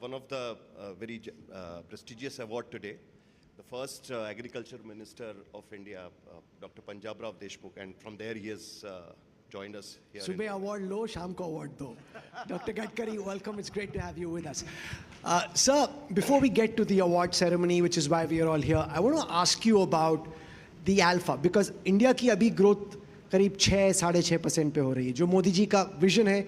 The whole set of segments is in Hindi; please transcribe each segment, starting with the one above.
one of the very prestigious award today. The first Agriculture Minister of India, Dr. Punjab Rao Deshmukh, and from there he has joined us here. Subah award lo, sham ko award do. Dr. Gadkari, welcome. It's great to have you with us. Sir, before we get to the award ceremony, which is why we are all here, I want to ask you about the alpha, because India की अभी growth करीब 6-6.5% पे हो रही है. जो मोदी जी का विजन है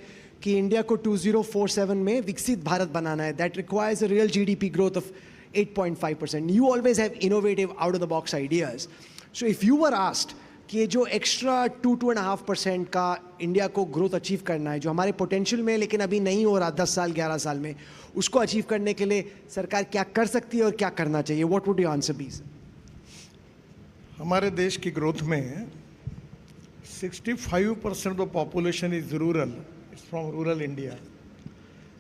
कि इंडिया को 2047 में विकसित भारत बनाना है, that requires a real GDP growth of 8.5%. You always have innovative, out-of-the-box ideas. So if you were asked कि ये जो एक्स्ट्रा 2-2.5% का इंडिया को ग्रोथ अचीव करना है, जो हमारे पोटेंशियल में लेकिन अभी नहीं हो रहा 10 साल 11 साल में, उसको अचीव करने के लिए सरकार क्या कर सकती है और क्या करना चाहिए? What would your answer be? हमारे देश की ग्रोथ में 65% of population is rural, it's from rural India,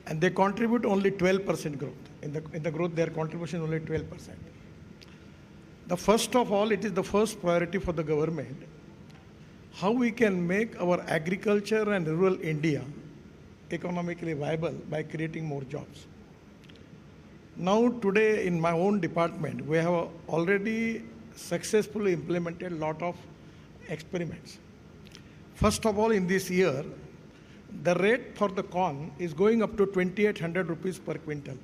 and they contribute only 12% growth. In the growth, their contribution is only 12%. The first of all, it is the first priority for the government, how we can make our agriculture and rural India economically viable by creating more jobs. Now today in my own department, we have already successfully implemented a lot of experiments. First of all, in this year, the rate for the corn is going up to 2,800 rupees per quintal.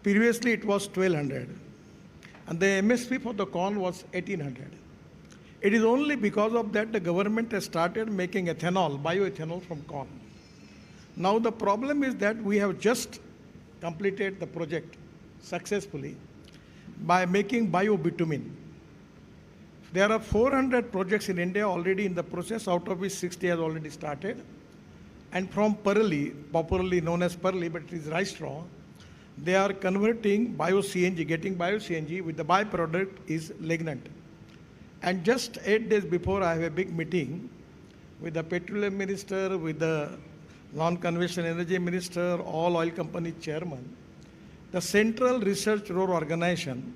Previously it was 1,200, and the MSP for the corn was 1,800. It is only because of that the government has started making ethanol, bioethanol from corn. Now the problem is that we have just completed the project successfully by making biobitumen. There are 400 projects in India already in the process, out of which 60 has already started. And from Parli, popularly known as Parli, but it is rice straw, they are converting bio-CNG, getting bio-CNG with the byproduct is lignant. And just 8 days before, I have a big meeting with the petroleum minister, with the non-conventional energy minister, all oil company chairman, the Central Research Road Organization,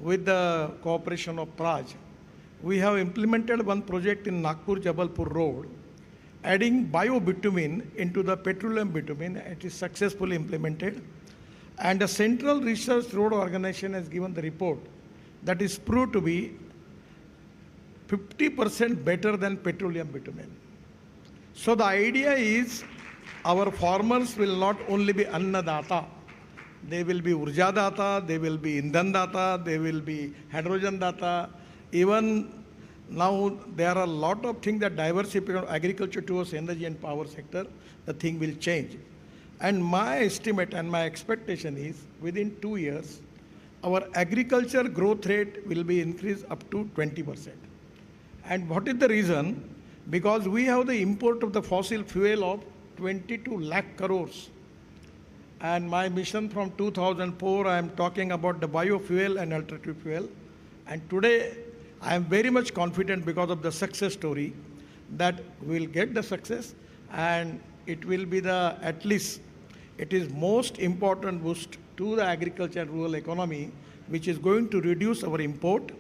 with the cooperation of Praj. We have implemented one project in Nagpur-Jabalpur road, adding bio-bitumen into the petroleum bitumen. It is successfully implemented. And the Central Research Road Organization has given the report that is proved to be 50% better than petroleum bitumen. So the idea is our farmers will not only be Annadata, they will be Urja Data, they will be Indhan Data, they will be hydrogen data. Even now there are a lot of things that diversify agriculture towards energy and power sector, the thing will change. And my estimate and my expectation is within 2 years, our agriculture growth rate will be increased up to 20%. And what is the reason? Because we have the import of the fossil fuel of 22 lakh crores. And my mission from 2004, I am talking about the biofuel and alternative fuel. And today, I am very much confident because of the success story that we will get the success, and it will be the, at least, it is most important boost to the agriculture and rural economy, which is going to reduce our import.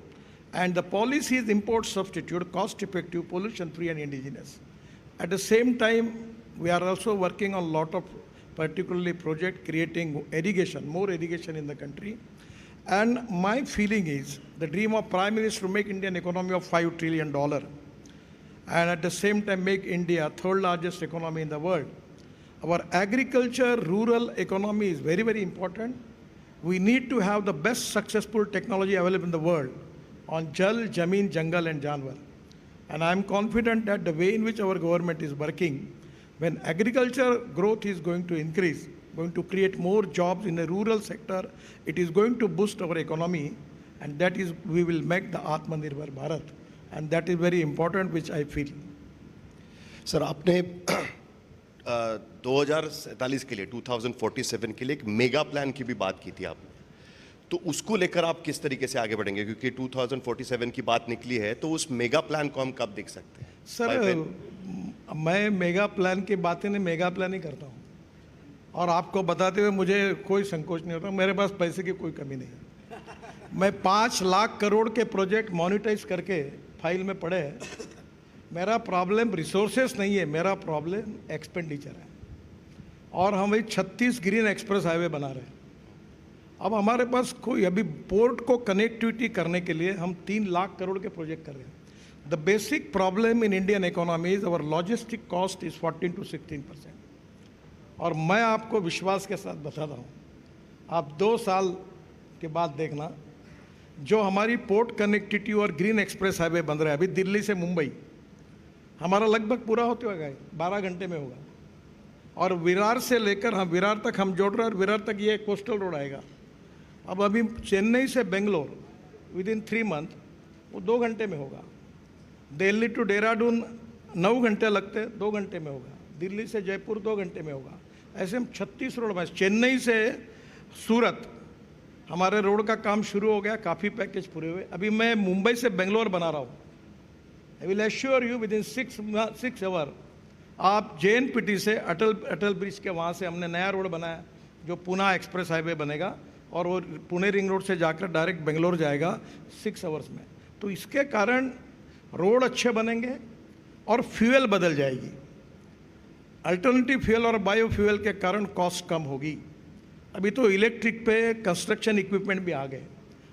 And the policy is import substitute, cost effective, pollution free and indigenous. At the same time, we are also working on a lot of particularly project creating irrigation, more irrigation in the country. And my feeling is the dream of Prime Minister to make Indian economy of $5 trillion and at the same time make India third largest economy in the world. Our agriculture, rural economy is very, very important. We need to have the best successful technology available in the world on Jal, Jameen, Jungle and Janwar. And I am confident that the way in which our government is working, when agriculture growth is going to increase, going to create more jobs in the rural sector, it is going to boost our economy, and that is, we will make the Atmanirbhar Bharat. And that is very important, which I feel. Sir, आपने 2047 के लिए 2047 के लिए एक मेगा प्लान की भी बात की थी आपने, तो उसको लेकर आप किस तरीके से आगे बढ़ेंगे? क्योंकि 2047 की बात निकली है, तो उस मेगा प्लान को हम कब देख सकते हैं? सर, मैं मेगा प्लान की बातें नहीं, मेगा प्लान ही करता हूँ, और आपको बताते हुए मुझे कोई संकोच नहीं होता. मेरे पास पैसे की कोई कमी नहीं है. मैं 5 लाख करोड़ के प्रोजेक्ट मोनिटाइज करके फाइल में पड़े हैं. मेरा प्रॉब्लम रिसोर्सेस नहीं है, मेरा प्रॉब्लम एक्सपेंडिचर है. और हम वही 36 ग्रीन एक्सप्रेस हाईवे बना रहे हैं। अब हमारे पास कोई अभी पोर्ट को कनेक्टिविटी करने के लिए हम 3 लाख करोड़ के प्रोजेक्ट कर रहे हैं। The basic problem in Indian economy is our logistic cost is 14 to 16%। और मैं आपको विश्वास के साथ बताता हूँ, आप 2 साल के बाद देखना, जो हमारी पोर्ट कनेक्टिविटी और ग्रीन एक्सप्रेस हाईवे बन रहा है अभी दिल्ली से मुंबई, हमारा लगभग पूरा होते होगा 12 घंटे में होगा। और विरार से लेकर हम विरार तक हम जोड़ रहे हैं, और विरार तक ये कोस्टल रोड आएगा। अब अभी चेन्नई से बेंगलोर विद इन 3 मंथ वो 2 घंटे में होगा। दिल्ली टू देहरादून 9 घंटे लगते, 2 घंटे में होगा। दिल्ली से जयपुर 2 घंटे में होगा। ऐसे हम 36 रोड में, चेन्नई से सूरत हमारे रोड का काम शुरू हो गया, काफ़ी पैकेज पूरे हुए। अभी मैं मुंबई से बेंगलोर बना रहा हूँ। I will assure you within 6 hour आप JNPT से अटल ब्रिज के वहाँ से हमने नया रोड बनाया जो पुणे एक्सप्रेस हाईवे बनेगा, और वो पुणे रिंग रोड से जाकर डायरेक्ट बेंगलोर जाएगा 6 आवर्स में। तो इसके कारण रोड अच्छे बनेंगे और फ्यूल बदल जाएगी। अल्टरनेटिव फ्यूल और बायो फ्यूल के कारण कॉस्ट कम होगी। अभी तो इलेक्ट्रिक पे कंस्ट्रक्शन इक्विपमेंट भी आ गए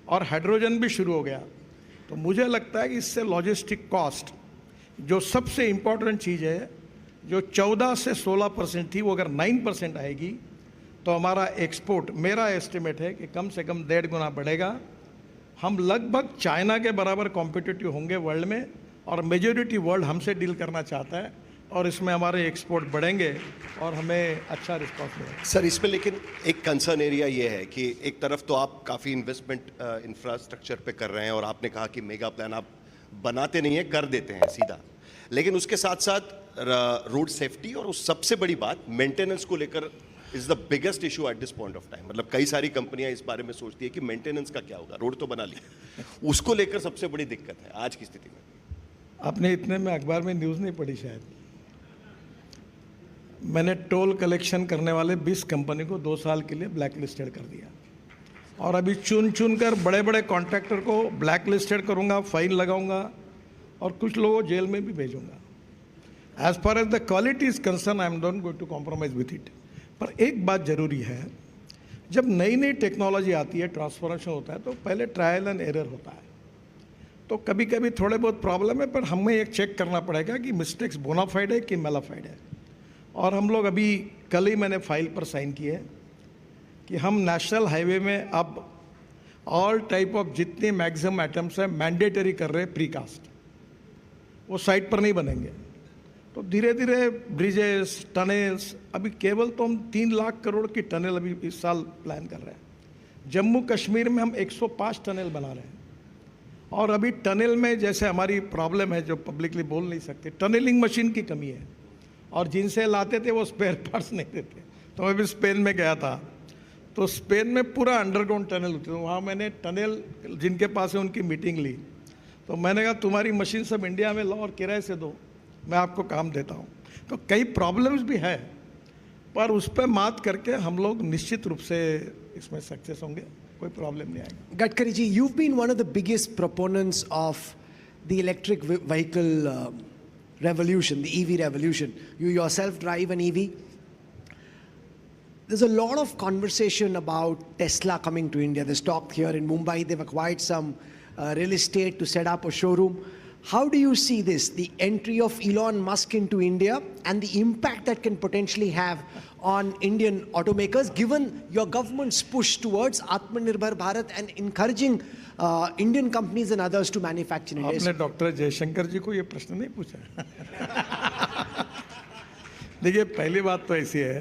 और हाइड्रोजन भी शुरू हो गया। तो मुझे लगता है कि इससे लॉजिस्टिक कॉस्ट, जो सबसे इम्पॉर्टेंट चीज़ है, जो 14 से 16% थी, वो अगर 9% आएगी तो हमारा एक्सपोर्ट, मेरा एस्टिमेट है कि कम से कम 1.5 गुना बढ़ेगा। हम लगभग चाइना के बराबर कॉम्पिटिटिव होंगे वर्ल्ड में, और मेजॉरिटी वर्ल्ड हमसे डील करना चाहता है, और इसमें हमारे एक्सपोर्ट बढ़ेंगे और हमें अच्छा रिस्पॉन्स मिलेगा। सर इसमें लेकिन एक कंसर्न एरिया ये है कि एक तरफ तो आप काफ़ी इन्वेस्टमेंट इंफ्रास्ट्रक्चर पे कर रहे हैं, और आपने कहा कि मेगा प्लान आप बनाते नहीं हैं, कर देते हैं सीधा, लेकिन उसके साथ साथ रोड सेफ्टी और उस सबसे बड़ी बात मेंटेनेंस को लेकर is the biggest issue at this point of time. मतलब कई सारी कंपनियां इस बारे में सोचती है कि मेंटेनेंस का क्या होगा, रोड तो बना लिया, उसको लेकर सबसे बड़ी दिक्कत है आज की स्थिति में। आपने इतने में अखबार में न्यूज़ नहीं पढ़ी शायद, मैंने टोल कलेक्शन करने वाले 20 कंपनी को 2 साल के लिए ब्लैक लिस्टेड कर दिया, और अभी चुन कर बड़े बड़े कॉन्ट्रैक्टर को ब्लैक लिस्टेड करूँगा, फाइन लगाऊंगा, और कुछ लोगों को जेल में भी भेजूंगा। As far as the quality is concern, I am don't going to compromise with it. पर एक बात जरूरी है, जब नई नई टेक्नोलॉजी आती है, ट्रांसफॉर्मेशन होता है, तो पहले ट्रायल एंड एरर होता है। तो कभी कभी थोड़े बहुत प्रॉब्लम है, पर हमें एक चेक करना पड़ेगा कि मिस्टेक्स बोनाफाइड है कि मेलाफाइड है। और हम लोग अभी कल ही मैंने फाइल पर साइन की है कि हम नेशनल हाईवे में अब ऑल टाइप ऑफ जितने मैक्सिमम आइटम्स हैं मैंडेटरी कर रहे हैं प्रीकास्ट, वो साइट पर नहीं बनेंगे। तो धीरे धीरे ब्रिजेस, टनल्स, अभी केवल तो हम 3 लाख करोड़ की टनल अभी इस साल प्लान कर रहे हैं। जम्मू कश्मीर में हम 105 टनल बना रहे हैं, और अभी टनल में जैसे हमारी प्रॉब्लम है जो पब्लिकली बोल नहीं सकते, टनलिंग मशीन की कमी है, और जिनसे लाते थे वो स्पेयर पार्ट्स नहीं देते। तो मैं भी स्पेन में गया था, तो स्पेन में पूरा अंडरग्राउंड टनल होते हैं, वहाँ मैंने टनल जिनके पास है उनकी मीटिंग ली। तो मैंने कहा तुम्हारी मशीन सब इंडिया में लो और किराए से दो, मैं आपको काम देता हूँ। तो कई प्रॉब्लम्स भी है, पर उस पर मात करके हम लोग निश्चित रूप से इसमें सक्सेस होंगे, कोई प्रॉब्लम नहीं आएगी। Gadkari ji, you've been one of the biggest proponents of the electric vehicle revolution, the EV revolution. You yourself drive an EV. There's a lot of conversation about Tesla coming to India. There's talk here in Mumbai. They've acquired some real estate to set up a showroom. How do you see this, the entry of Elon Musk into India and the impact that can potentially have on Indian automakers, given your government's push towards Atmanirbhar Bharat and encouraging Indian companies and others to manufacture in India? आपने डॉक्टर जयशंकर जी को ये प्रश्न नहीं पूछा। देखिए, पहली बात तो ऐसी है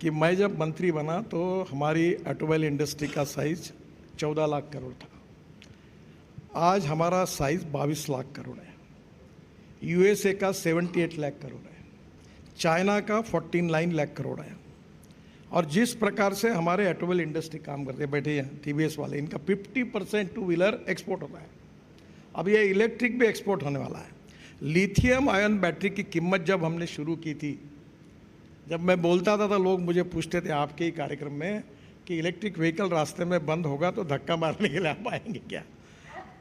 कि मैं जब मंत्री बना तो हमारी ऑटोमोबाइल इंडस्ट्री का साइज 14 लाख करोड़ था। आज हमारा साइज 22 लाख करोड़ है। यूएसए का 78 लाख करोड़ है, चाइना का 49 लाख करोड़ है। और जिस प्रकार से हमारे ऑटोमोबाइल इंडस्ट्री काम करते हैं, बैठे हैं टीवीएस वाले, इनका 50% 2 व्हीलर एक्सपोर्ट होता है। अब ये इलेक्ट्रिक भी एक्सपोर्ट होने वाला है। लिथियम आयन बैटरी की कीमत जब हमने शुरू की थी, जब मैं बोलता था तो लोग मुझे पूछते थे आपके ही कार्यक्रम में कि इलेक्ट्रिक व्हीकल रास्ते में बंद होगा तो धक्का मारने के लिए आप आएंगे क्या।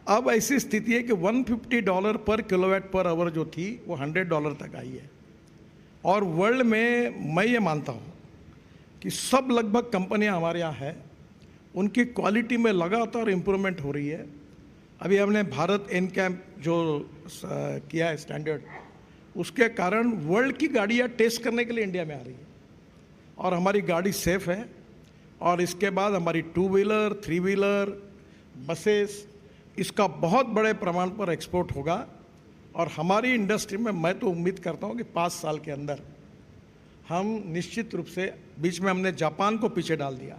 अब ऐसी स्थिति है कि $150 पर किलोवाट पर आवर जो थी वो $100 तक आई है। और वर्ल्ड में मैं ये मानता हूँ कि सब लगभग कंपनियां हमारे यहाँ है, उनकी क्वालिटी में लगातार इम्प्रूवमेंट हो रही है। अभी हमने भारत एनकैम्प जो किया है स्टैंडर्ड, उसके कारण वर्ल्ड की गाड़ियाँ टेस्ट करने के लिए इंडिया में आ रही है और हमारी गाड़ी सेफ है। और इसके बाद हमारी 2 व्हीलर 3 व्हीलर बसेस, इसका बहुत बड़े प्रमाण पर एक्सपोर्ट होगा। और हमारी इंडस्ट्री में मैं तो उम्मीद करता हूँ कि 5 साल के अंदर हम निश्चित रूप से, बीच में हमने जापान को पीछे डाल दिया।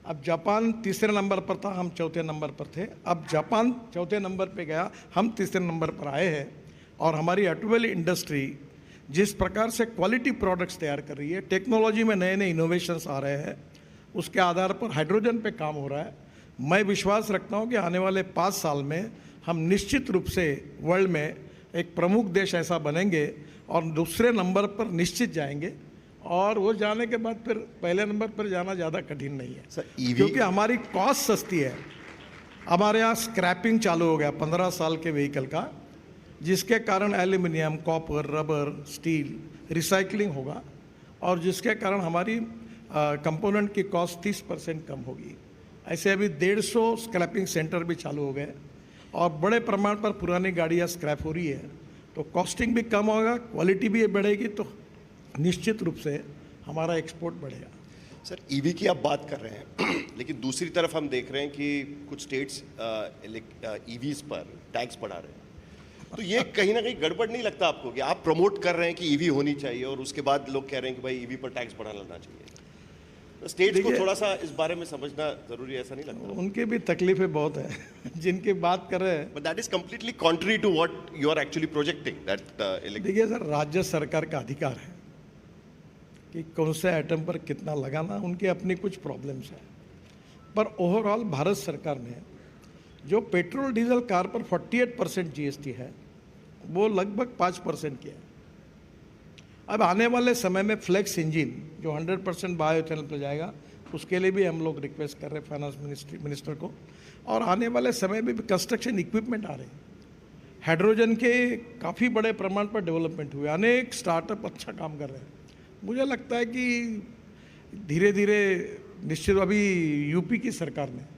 अब जापान तीसरे नंबर पर था, हम चौथे नंबर पर थे। अब जापान चौथे नंबर पे गया, हम तीसरे नंबर पर आए हैं। और हमारी ऑटोमोबाइल इंडस्ट्री जिस प्रकार से क्वालिटी प्रोडक्ट्स तैयार कर रही है, टेक्नोलॉजी में नए नए इनोवेशंस आ रहे हैं, उसके आधार पर हाइड्रोजन पे काम हो रहा है। मैं विश्वास रखता हूँ कि आने वाले 5 साल में हम निश्चित रूप से वर्ल्ड में एक प्रमुख देश ऐसा बनेंगे और दूसरे नंबर पर निश्चित जाएंगे। और वो जाने के बाद फिर पहले नंबर पर जाना ज़्यादा कठिन नहीं है सर, EV क्योंकि हमारी कॉस्ट सस्ती है। हमारे यहाँ स्क्रैपिंग चालू हो गया 15 साल के व्हीकल का, जिसके कारण aluminium, copper, rubber, steel recycling होगा और जिसके कारण हमारी कंपोनेंट की कॉस्ट 30% कम होगी। ऐसे अभी 150 स्क्रैपिंग सेंटर भी चालू हो गए और बड़े प्रमाण पर पुरानी गाड़ियाँ स्क्रैप हो रही है, तो कॉस्टिंग भी कम होगा, क्वालिटी भी बढ़ेगी, तो निश्चित रूप से हमारा एक्सपोर्ट बढ़ेगा। सर, ईवी की आप बात कर रहे हैं लेकिन दूसरी तरफ हम देख रहे हैं कि कुछ स्टेट्स ईवीज पर टैक्स बढ़ा रहे हैं, तो ये कहीं ना कहीं गड़बड़ नहीं लगता आपको कि आप प्रमोट कर रहे हैं कि ईवी होनी चाहिए और उसके बाद लोग कह रहे हैं कि भाई ईवी पर टैक्स बढ़ा लेना चाहिए? तो स्टेट्स को थोड़ा सा इस बारे में समझना जरूरी है, ऐसा नहीं लगता? उनके भी तकलीफें बहुत है जिनकी बात कर रहे हैं। But that is completely contrary to what you are actually projecting that. देखिए सर, राज्य सरकार का अधिकार है कि कौन से आइटम पर कितना लगाना, उनकी अपनी कुछ प्रॉब्लम्स हैं। पर ओवरऑल भारत सरकार ने जो पेट्रोल डीजल कार पर 48% जीएसटी है, वो लगभग 5% किया है। अब आने वाले समय में फ्लेक्स इंजन जो 100% बायोइथेनॉल पर जाएगा, उसके लिए भी हम लोग रिक्वेस्ट कर रहे हैं फाइनेंस मिनिस्टर को। और आने वाले समय में भी कंस्ट्रक्शन इक्विपमेंट आ रहे हैं, हाइड्रोजन के काफ़ी बड़े प्रमाण पर डेवलपमेंट हुए, अनेक स्टार्टअप अच्छा काम कर रहे हैं। मुझे लगता है कि धीरे धीरे निश्चित, अभी यूपी की सरकार ने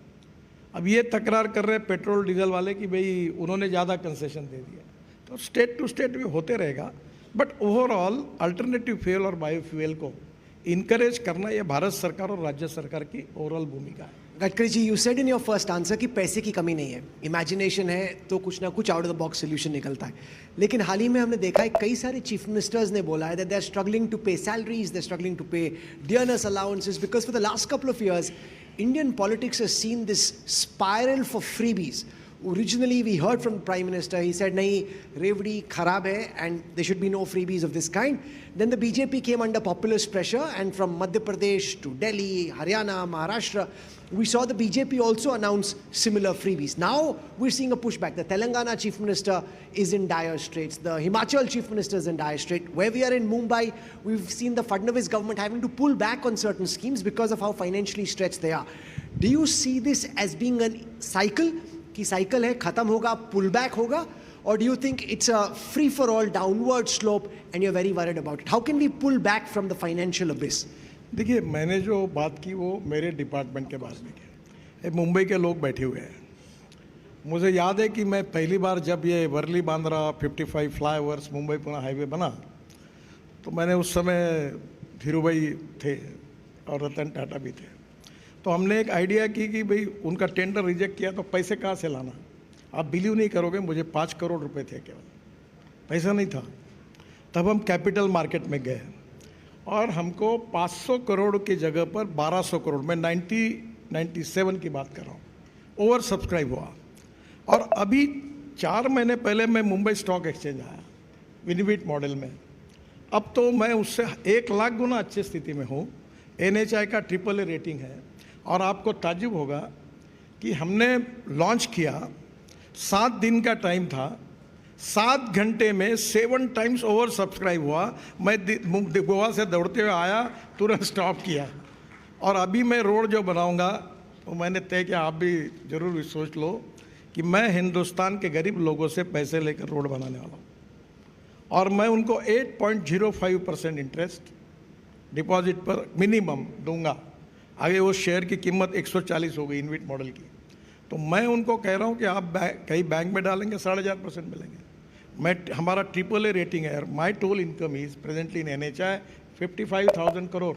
अब ये तकरार कर रहे हैं पेट्रोल डीजल वाले कि भाई उन्होंने ज़्यादा कंसेशन दे दिया, तो स्टेट टू स्टेट भी होते रहेगा। बट ओवरऑल अल्टरनेटिव फ्यूल और बायोफ्यूल को इनकरेज करना, ये भारत सरकार और राज्य सरकार की ओवरऑल भूमिका है। Gadkari ji, you said in your first answer कि पैसे की कमी नहीं है, इमेजिनेशन है तो कुछ ना कुछ out of the box solution निकलता है। लेकिन हाल ही में हमने देखा है कई सारे चीफ मिनिस्टर्स ने बोला है that they are struggling to pay salaries, they are struggling to pay dearness allowances because for the last couple of years Indian politics has seen this spiral for freebies. Originally, we heard from the Prime Minister, he said, nahi, revdi kharab hai and there should be no freebies of this kind. Then the BJP came under populist pressure, and from Madhya Pradesh to Delhi, Haryana, Maharashtra, we saw the BJP also announce similar freebies. Now we're seeing a pushback. The Telangana Chief Minister is in dire straits. The Himachal Chief Minister is in dire straits. Where we are in Mumbai, we've seen the Fadnavis government having to pull back on certain schemes because of how financially stretched they are. Do you see this as being a cycle? कि साइकिल है, खत्म होगा, पुल बैक होगा, or do you think it's a free for all downward slope and you're very worried about it? How can we pull back from the financial abyss? देखिए, मैंने जो बात की वो मेरे डिपार्टमेंट के बारे में की। मुंबई के लोग बैठे हुए हैं। मुझे याद है कि मैं पहली बार जब ये वर्ली बांद्रा 55 फ्लाईओवर्स मुंबई पुणे हाईवे बना, तो मैंने उस समय धीरूभाई थे और रतन टाटा भी थे, तो हमने एक आइडिया की कि भाई उनका टेंडर रिजेक्ट किया तो पैसे कहाँ से लाना। आप बिलीव नहीं करोगे, मुझे 5 करोड़ रुपए थे, केवल पैसा नहीं था। तब हम कैपिटल मार्केट में गए और हमको 500 करोड़ की जगह पर 1200 करोड़, मैं 1997 की बात कर रहा हूँ, ओवर सब्सक्राइब हुआ। और अभी 4 महीने पहले मैं मुंबई स्टॉक एक्सचेंज आया विनिविट मॉडल में। अब तो मैं उससे 1 लाख गुना अच्छी स्थिति में हूँ। NHI का AAA रेटिंग है और आपको ताज्जुब होगा कि हमने लॉन्च किया, 7 दिन का टाइम था, 7 घंटे में 7 टाइम्स ओवर सब्सक्राइब हुआ। मैं गोवा से दौड़ते हुए आया, तुरंत स्टॉप किया। और अभी मैं रोड जो बनाऊंगा, तो मैंने तय किया, आप भी ज़रूर सोच लो कि मैं हिंदुस्तान के गरीब लोगों से पैसे लेकर रोड बनाने वाला हूँ। और मैं उनको 8.05% इंटरेस्ट डिपॉजिट पर मिनिमम दूंगा। आगे वो शेयर की कीमत 140 हो गई इनविट मॉडल की, तो मैं उनको कह रहा हूँ कि आप कहीं बैंक में डालेंगे 4.5% मिलेंगे। हमारा AAA रेटिंग है। My toll income is presently in NHI 55,000 crore,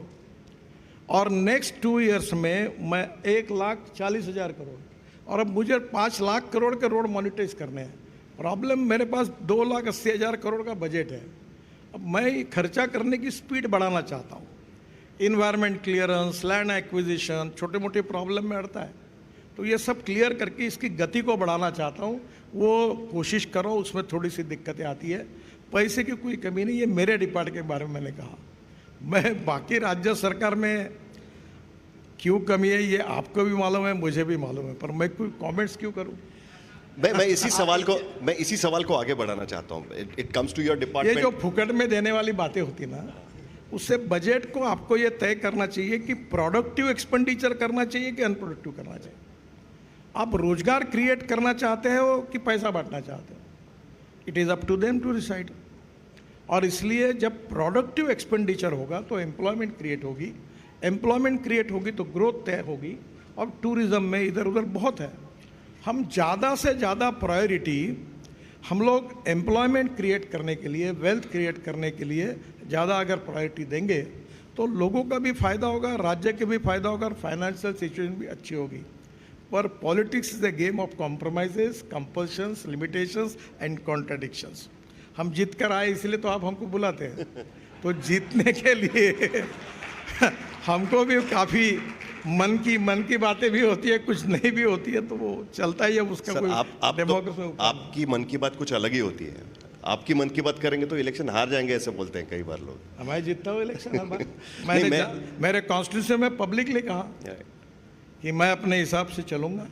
और नेक्स्ट 2 ईयर्स में मैं 1,40,000 करोड़, और अब मुझे 5 लाख करोड़ के रोड मोनिटाइज करने हैं। प्रॉब्लम, मेरे पास 2,80,000 करोड़ का बजट है। अब मैं खर्चा करने की स्पीड बढ़ाना चाहता हूँ। इन्वायरमेंट क्लियरेंस, लैंड एक्विजिशन, छोटे मोटे प्रॉब्लम में अड़ता है, तो ये सब क्लियर करके इसकी गति को बढ़ाना चाहता हूँ। वो कोशिश करो, उसमें थोड़ी सी दिक्कतें आती है। पैसे की कोई कमी नहीं, ये मेरे डिपार्टमेंट के बारे में मैंने कहा। मैं बाकी राज्य सरकार में क्यों कमी है ये आपको भी मालूम है, मुझे भी मालूम है, पर मैं कोई कमेंट्स क्यों करूं? मैं इसी सवाल को आगे बढ़ाना चाहता हूं। इट कम्स टू योर ये डिपार्टमेंट। जो फुकट में देने वाली बातें होती ना, उससे बजट को आपको ये तय करना चाहिए कि प्रोडक्टिव एक्सपेंडिचर करना चाहिए कि अनप्रोडक्टिव करना चाहिए। आप रोजगार क्रिएट करना चाहते हो कि पैसा बांटना चाहते हो, it is up to them to decide. और इसलिए जब प्रोडक्टिव एक्सपेंडिचर होगा तो एम्प्लॉयमेंट क्रिएट होगी, एम्प्लॉयमेंट क्रिएट होगी तो ग्रोथ तय होगी। और टूरिज्म में इधर उधर बहुत है। हम ज़्यादा से ज़्यादा प्रायोरिटी हम लोग एम्प्लॉयमेंट क्रिएट करने के लिए, वेल्थ क्रिएट करने के लिए ज़्यादा अगर प्रायोरिटी देंगे तो लोगों का भी फायदा होगा, राज्य के भी फायदा होगा, और फाइनेंशियल सिचुएशन भी अच्छी होगी। पर politics is the game of compromises, compulsions, limitations and contradictions. हम जीत कर आए इसलिए तो आप हमको बुलाते हैं, तो जीतने के लिए हमको भी काफ़ी मन की बातें भी होती है, कुछ नहीं भी होती है, तो वो चलता ही है। उसका सर, कोई डेमोक्रेसी तो आपकी मन की बात कुछ अलग ही होती है। आपकी मन की बात करेंगे तो इलेक्शन हार जाएंगे, ऐसे बोलते हैं कई बार लोग। मैं जीतता हूँ इलेक्शन हर बार। नहीं, मेरे कॉन्स्टिट्यूशन में पब्लिकली कहा कि मैं अपने हिसाब से चलूँगा,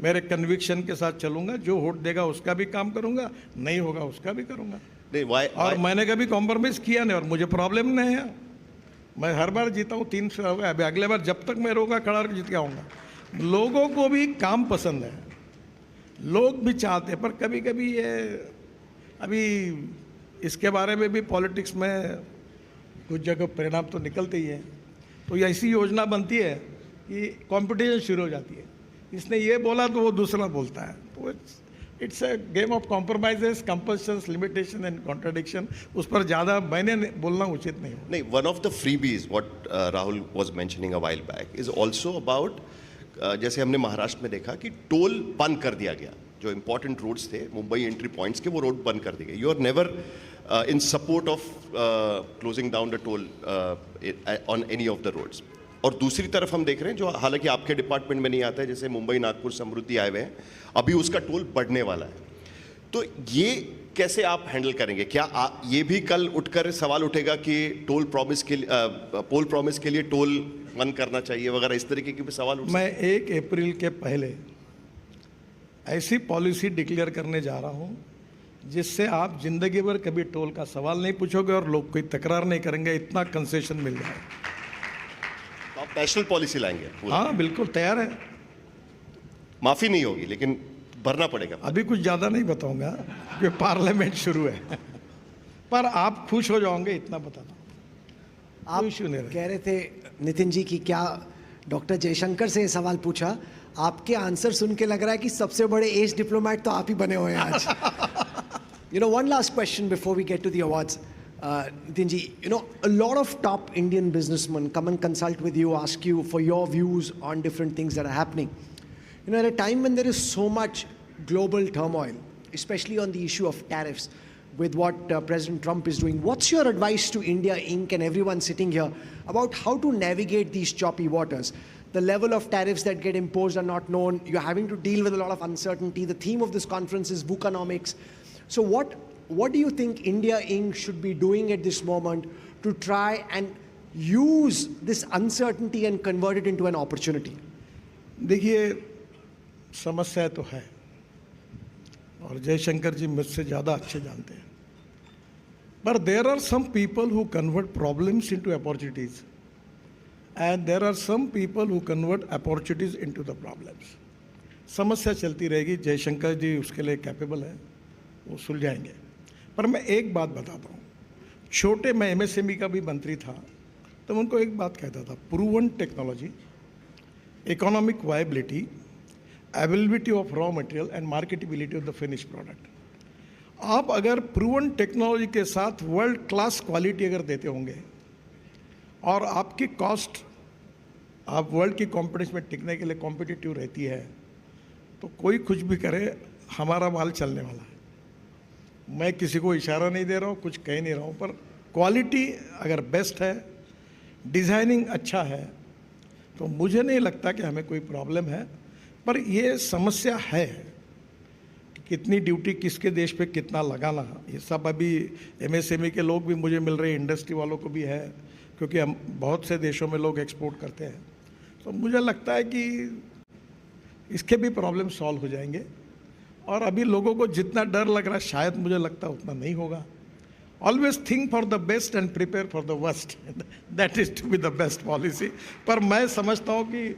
मेरे कन्विक्शन के साथ चलूँगा, जो वोट देगा उसका भी काम करूँगा, नहीं होगा उसका भी करूँगा। नहीं, और मैंने कभी कॉम्प्रोमाइज़ किया नहीं, और मुझे प्रॉब्लम नहीं है। मैं हर बार जीता हूँ, 3 साल हो गए। अभी अगले बार जब तक मैं रहूँगा खड़ा होकर जीत के आऊँगा। लोगों को भी काम पसंद है, लोग भी चाहते हैं, पर कभी कभी ये अभी इसके बारे में भी पॉलिटिक्स में कुछ जगह परिणाम तो निकलते ही हैं। तो ये ऐसी योजना बनती है कि कंपटीशन शुरू हो जाती है। इसने ये बोला तो वो दूसरा बोलता है, तो it's a game of compromises, compulsions, limitation and contradiction. उस पर ज़्यादा मैंने बोलना उचित नहीं हो। नहीं, one of the freebies what Rahul was mentioning a while back is also about, जैसे हमने महाराष्ट्र में देखा कि टोल बंद कर दिया गया। जो इंपॉर्टेंट रोड्स थे, मुंबई एंट्री पॉइंट्स के, वो रोड बंद कर दिए गए। You are never in support of closing down the toll on any of the roads. और दूसरी तरफ हम देख रहे हैं, जो हालांकि आपके डिपार्टमेंट में नहीं आता है, जैसे मुंबई नागपुर समृद्धि हाईवे है, अभी उसका टोल बढ़ने वाला है। तो ये कैसे आप हैंडल करेंगे? क्या ये भी कल उठकर सवाल उठेगा कि टोल प्रॉमिस के लिए टोल बंद करना चाहिए वगैरह, इस तरीके के भी सवाल उठ? मैं 1 अप्रैल के पहले ऐसी पॉलिसी डिक्लेयर करने जा रहा हूं जिससे आप जिंदगी भर कभी टोल का सवाल नहीं पूछोगे और लोग कोई तकरार नहीं करेंगे, इतना कंसेशन मिल जाए। तो आप नेशनल पॉलिसी लाएंगे? हाँ, बिल्कुल तैयार है। माफी नहीं होगी, लेकिन भरना पड़ेगा। अभी कुछ ज़्यादा नहीं बताऊंगा क्योंकि पार्लियामेंट शुरू है, पर आप खुश हो जाओगे इतना बता दो। आप कह रहे थे नितिन जी कि क्या डॉक्टर जयशंकर से ये सवाल पूछा, आपके आंसर सुन के लग रहा है कि सबसे बड़े एज डिप्लोमेट तो आप ही बने हुए हैं आज। You know, one last question before we get to the awards. Nitin ji, you know, a lot of top Indian businessmen come and consult with you, ask you for your views on different things that are happening. You know, at a time when there is so much global turmoil, especially on the issue of tariffs, with what President Trump is doing, what's your advice to India Inc. and everyone sitting here about how to navigate these choppy waters? The level of tariffs that get imposed are not known. You're having to deal with a lot of uncertainty. The theme of this conference is Vuconomics. So what do you think India Inc. should be doing at this moment to try and use this uncertainty and convert it into an opportunity? देखिए, समस्या तो है और जयशंकर जी मुझसे ज़्यादा अच्छे जानते हैं, पर there are some people who convert problems into opportunities and there are some people who convert opportunities into the problems. समस्या चलती रहेगी, जयशंकर जी उसके लिए कैपेबल है, वो सुलझाएंगे। पर मैं एक बात बताता हूँ, छोटे मैं एमएसएमई का भी मंत्री था, तो मैं उनको एक बात कहता था, proven technology, economic viability, availability of raw material and marketability of the finish product. आप अगर प्रूवन टेक्नोलॉजी के साथ वर्ल्ड क्लास क्वालिटी अगर देते होंगे और आपकी कॉस्ट आप वर्ल्ड की कॉम्पिटिशन में टिकने के लिए कॉम्पिटिटिव रहती है, तो कोई कुछ भी करे, हमारा माल चलने वाला है। मैं किसी को इशारा नहीं दे रहा हूँ, कुछ कह नहीं रहा हूँ, पर क्वालिटी अगर बेस्ट है, डिज़ाइनिंग अच्छा है, तो मुझे नहीं लगता कि हमें कोई प्रॉब्लम है। पर ये समस्या है कि कितनी ड्यूटी किसके देश पे कितना लगाना, ये सब अभी एमएसएमई के लोग भी मुझे मिल रहे हैं, इंडस्ट्री वालों को भी है, क्योंकि हम बहुत से देशों में लोग एक्सपोर्ट करते हैं। तो मुझे लगता है कि इसके भी प्रॉब्लम सॉल्व हो जाएंगे, और अभी लोगों को जितना डर लग रहा है शायद मुझे लगता है उतना नहीं होगा। Always think for the best and prepare for the worst, that is to be the best policy. पर मैं समझता हूँ कि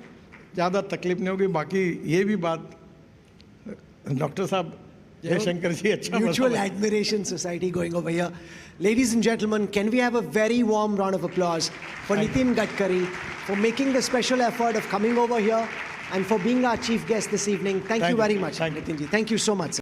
ज़्यादा तकलीफ नहीं होगी। बाकी ये भी बात डॉक्टर साहब जयशंकर जी अच्छा Mutual admiration society going over here. Ladies and gentlemen, can we have a very warm round of applause for Nitin Gadkari for making the special effort of coming over here and for being our chief guest this evening. Thank you very much, Nitin ji. Thank you so much, sir.